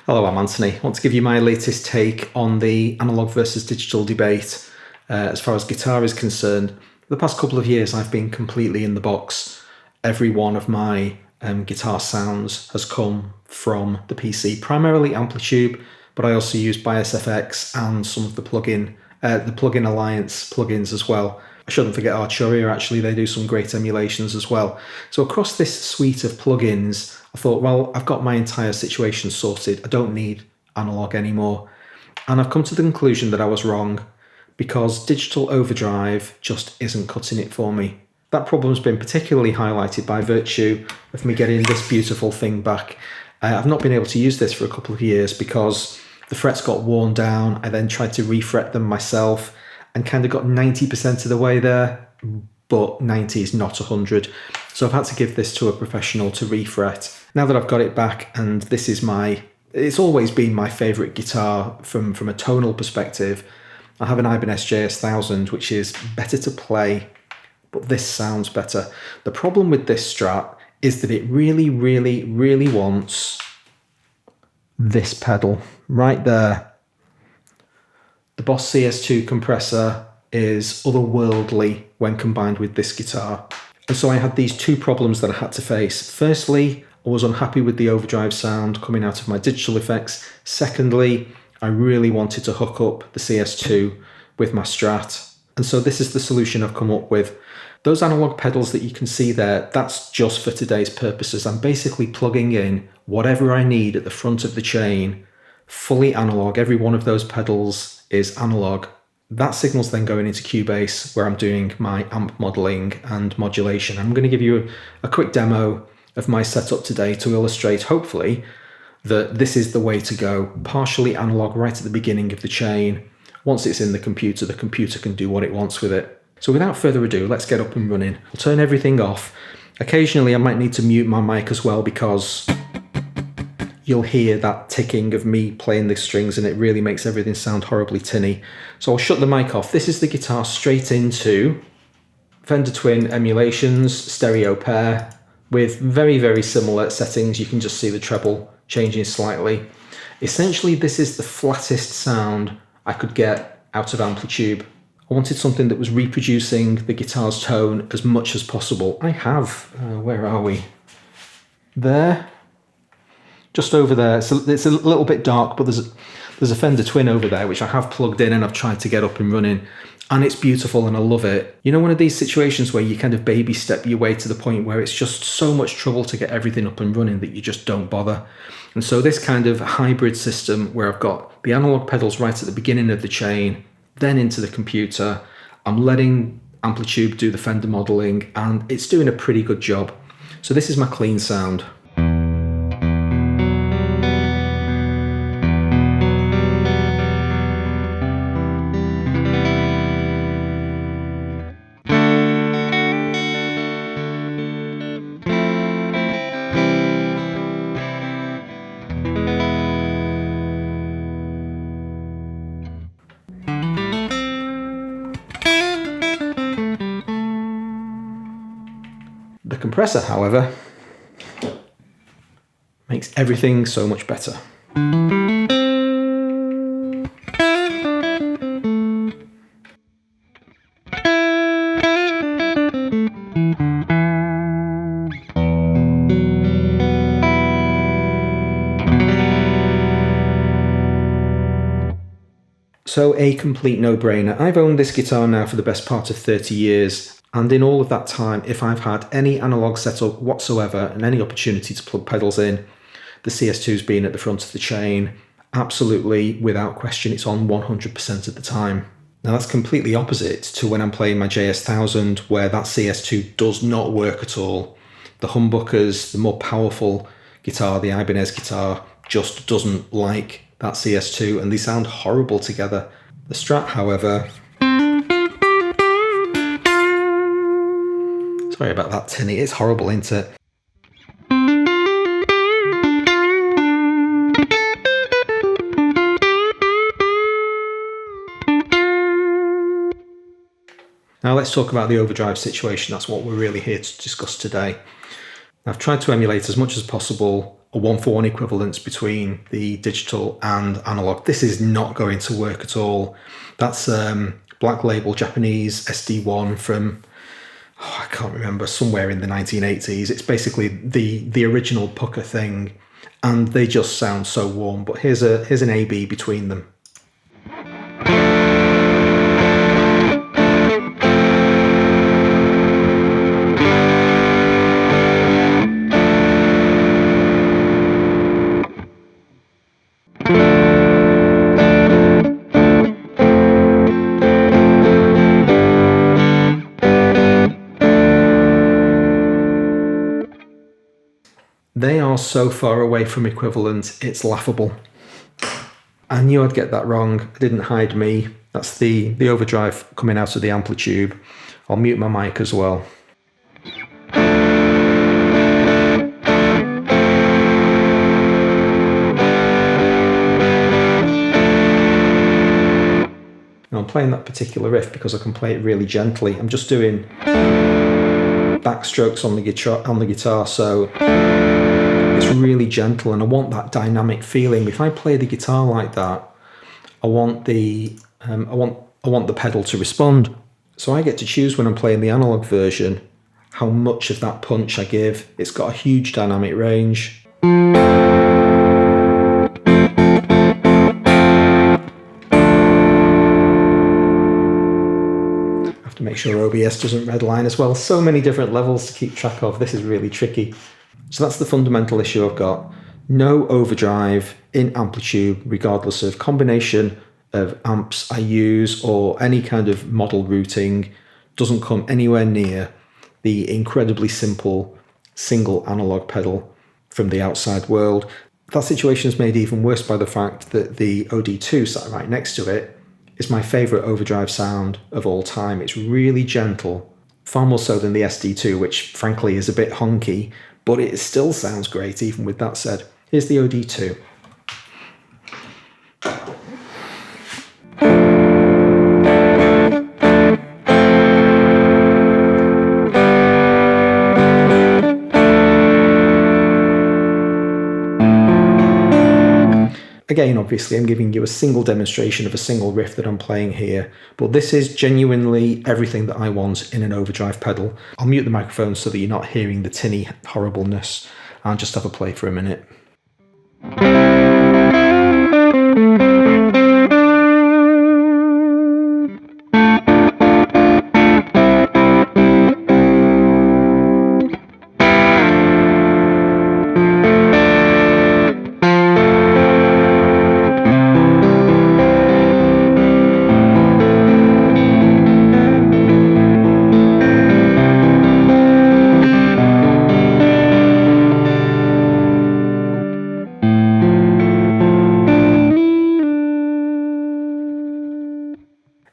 Hello, I'm Anthony. I want to give you my latest take on the analog versus digital debate as far as guitar is concerned. The past couple of years I've been completely in the box. Every one of my guitar sounds has come from the PC, primarily Amplitude, but I also use Bias FX and some of the Plugin Alliance plugins as well. I shouldn't forget Arturia, actually, they do some great emulations as well. So across this suite of plugins, I thought, well, I've got my entire situation sorted. I don't need analog anymore. And I've come to the conclusion that I was wrong because digital overdrive just isn't cutting it for me. That problem's been particularly highlighted by virtue of me getting this beautiful thing back. I've not been able to use this for a couple of years because the frets got worn down. I then tried to refret them myself and kind of got 90% of the way there, but 90 is not 100. So I've had to give this to a professional to refret. Now that I've got it back, and this is it's always been my favorite guitar from a tonal perspective. I have an Ibanez JS1000, which is better to play, but this sounds better. The problem with this Strat is that it really, really, really wants this pedal right there. The Boss CS2 compressor is otherworldly when combined with this guitar. And so I had these two problems that I had to face. Firstly, I was unhappy with the overdrive sound coming out of my digital effects. Secondly, I really wanted to hook up the CS2 with my Strat. And so this is the solution I've come up with. Those analog pedals that you can see there, that's just for today's purposes. I'm basically plugging in whatever I need at the front of the chain, fully analog. Every one of those pedals is analog. That signal's then going into Cubase where I'm doing my amp modeling and modulation. I'm going to give you a quick demo of my setup today to illustrate, hopefully, that this is the way to go. Partially analog right at the beginning of the chain. Once it's in the computer can do what it wants with it. So without further ado, let's get up and running. I'll turn everything off. Occasionally I might need to mute my mic as well because you'll hear that ticking of me playing the strings and it really makes everything sound horribly tinny. So I'll shut the mic off. This is the guitar straight into Fender Twin emulations, stereo pair, with very, very similar settings. You can just see the treble changing slightly. Essentially, this is the flattest sound I could get out of Amplitude. I wanted something that was reproducing the guitar's tone as much as possible. I have, where are we? There. Just over there, so it's a little bit dark, but there's a Fender Twin over there, which I have plugged in and I've tried to get up and running. And it's beautiful and I love it. You know, one of these situations where you kind of baby step your way to the point where it's just so much trouble to get everything up and running that you just don't bother. And so this kind of hybrid system where I've got the analog pedals right at the beginning of the chain, then into the computer, I'm letting Amplitude do the Fender modeling and it's doing a pretty good job. So this is my clean sound. The compressor, however, makes everything so much better. So a complete no-brainer. I've owned this guitar now for the best part of 30 years. And in all of that time, if I've had any analog setup whatsoever and any opportunity to plug pedals in, the CS2's been at the front of the chain. Absolutely, without question, it's on 100% of the time. Now that's completely opposite to when I'm playing my JS1000, where that CS2 does not work at all. The humbuckers, the more powerful guitar, the Ibanez guitar, just doesn't like that CS2 and they sound horrible together. The Strat, however, sorry about that tinny, it's horrible, isn't it? Now let's talk about the overdrive situation. That's what we're really here to discuss today. I've tried to emulate as much as possible a 1-for-1 equivalence between the digital and analog. This is not going to work at all. That's Black Label Japanese SD1 from, I can't remember, somewhere in the 1980s. It's basically the original pucker thing, and they just sound so warm. But here's an A-B between them. They are so far away from equivalent, it's laughable. I knew I'd get that wrong. It didn't hide me. That's the overdrive coming out of the amplitube. I'll mute my mic as well. Now I'm playing that particular riff because I can play it really gently. I'm just doing backstrokes on the guitar, so it's really gentle, and I want that dynamic feeling. If I play the guitar like that, I want the pedal to respond. So I get to choose when I'm playing the analog version how much of that punch I give. It's got a huge dynamic range. I have to make sure OBS doesn't redline as well. So many different levels to keep track of. This is really tricky. So that's the fundamental issue I've got. No overdrive in amplitude, regardless of combination of amps I use or any kind of model routing, doesn't come anywhere near the incredibly simple single analog pedal from the outside world. That situation is made even worse by the fact that the OD2 sat right next to it is my favourite overdrive sound of all time. It's really gentle, far more so than the SD2, which frankly is a bit honky, but it still sounds great even with that said. Here's the OD2. Again, obviously, I'm giving you a single demonstration of a single riff that I'm playing here, but this is genuinely everything that I want in an overdrive pedal. I'll mute the microphone so that you're not hearing the tinny horribleness, and just have a play for a minute.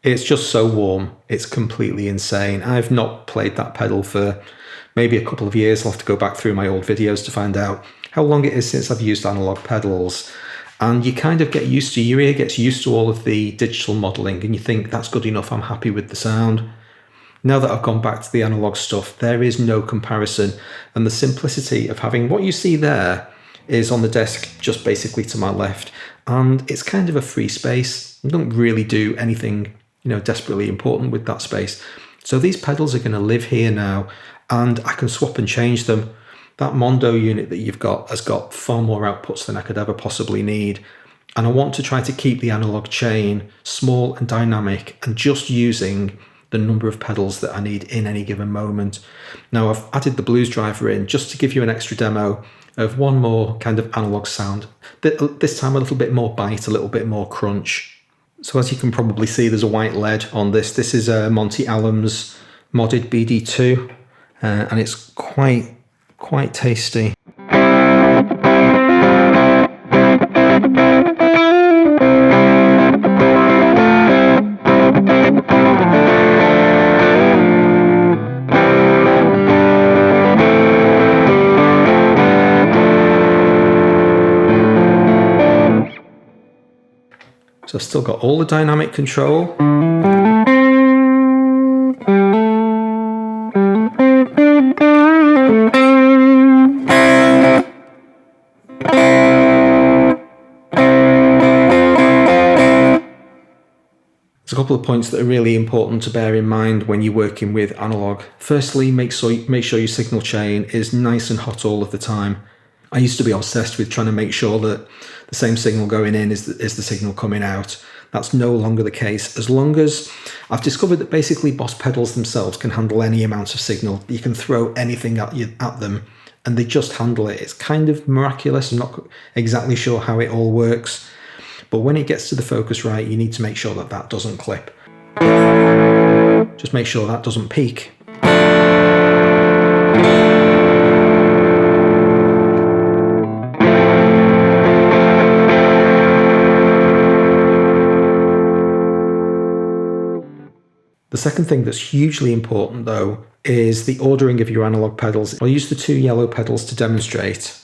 It's just so warm. It's completely insane. I've not played that pedal for maybe a couple of years. I'll have to go back through my old videos to find out how long it is since I've used analog pedals. And you kind of get used to, your ear gets used to all of the digital modeling, and you think that's good enough, I'm happy with the sound. Now that I've gone back to the analog stuff, there is no comparison. And the simplicity of having what you see there is on the desk just basically to my left. And it's kind of a free space. I don't really do anything desperately important with that space. So these pedals are going to live here now, and I can swap and change them. That Mondo unit that you've got has got far more outputs than I could ever possibly need. And I want to try to keep the analog chain small and dynamic and just using the number of pedals that I need in any given moment. Now I've added the blues driver in just to give you an extra demo of one more kind of analog sound. This time a little bit more bite, a little bit more crunch. So as you can probably see, there's a white lead on this. This is Monty Allen's modded BD2, and it's quite tasty. So I've still got all the dynamic control. couple of points that are really important to bear in mind when you're working with analog. Firstly, make sure your signal chain is nice and hot all of the time. I used to be obsessed with trying to make sure that the same signal going in is the signal coming out. That's no longer the case. As long as I've discovered that basically Boss pedals themselves can handle any amount of signal. You can throw anything at them and they just handle it. It's kind of miraculous. I'm not exactly sure how it all works. But when it gets to the Focusrite, you need to make sure that that doesn't clip. Just make sure that doesn't peak. The second thing that's hugely important, though, is the ordering of your analog pedals. I'll use the 2 yellow pedals to demonstrate.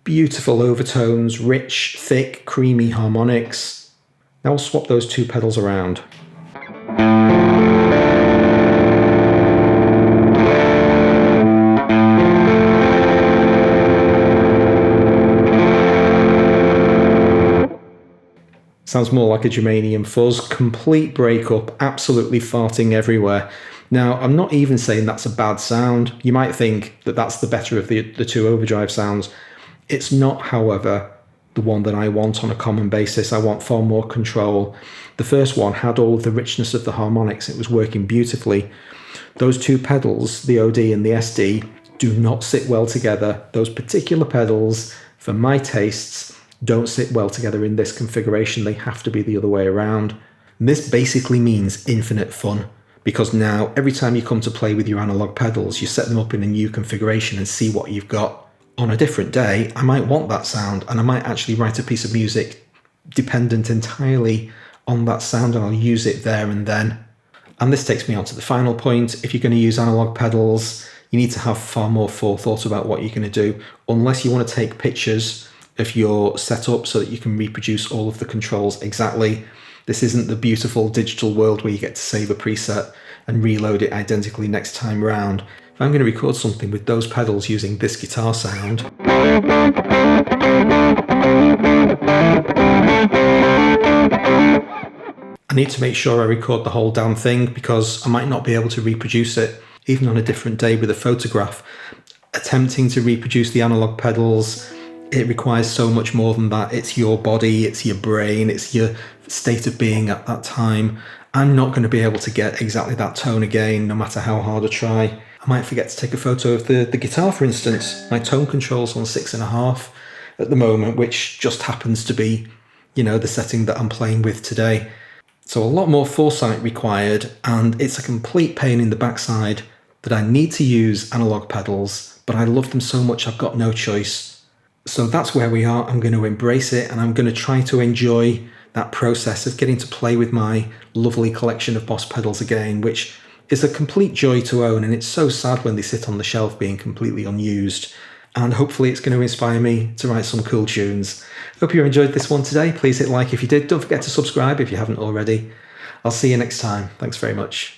Beautiful overtones, rich, thick, creamy harmonics. Now I'll swap those 2 pedals around. Sounds more like a Germanium fuzz, complete breakup, absolutely farting everywhere. Now, I'm not even saying that's a bad sound. You might think that that's the better of the 2 Overdrive sounds. It's not, however, the one that I want on a common basis. I want far more control. The first one had all of the richness of the harmonics. It was working beautifully. Those 2 pedals, the OD and the SD, do not sit well together. Those particular pedals, for my tastes, don't sit well together in this configuration. They have to be the other way around. And this basically means infinite fun, because now every time you come to play with your analog pedals, you set them up in a new configuration and see what you've got. On a different day, I might want that sound, and I might actually write a piece of music dependent entirely on that sound, and I'll use it there and then. And this takes me on to the final point. If you're going to use analog pedals, you need to have far more forethought about what you're going to do, unless you want to take pictures of your setup so that you can reproduce all of the controls exactly. This isn't the beautiful digital world where you get to save a preset and reload it identically next time round. If I'm going to record something with those pedals using this guitar sound, I need to make sure I record the whole damn thing, because I might not be able to reproduce it even on a different day with a photograph. Attempting to reproduce the analog pedals, it requires so much more than that. It's your body, it's your brain, it's your state of being at that time. I'm not going to be able to get exactly that tone again, no matter how hard I try. I might forget to take a photo of the guitar, for instance. My tone control's on 6.5 at the moment, which just happens to be, the setting that I'm playing with today. So a lot more foresight required, and it's a complete pain in the backside that I need to use analog pedals, but I love them so much I've got no choice. So that's where we are. I'm going to embrace it, and I'm going to try to enjoy that process of getting to play with my lovely collection of Boss pedals again, which is a complete joy to own, and it's so sad when they sit on the shelf being completely unused. And hopefully it's going to inspire me to write some cool tunes. Hope you enjoyed this one today. Please hit like if you did. Don't forget to subscribe if you haven't already. I'll see you next time. Thanks very much.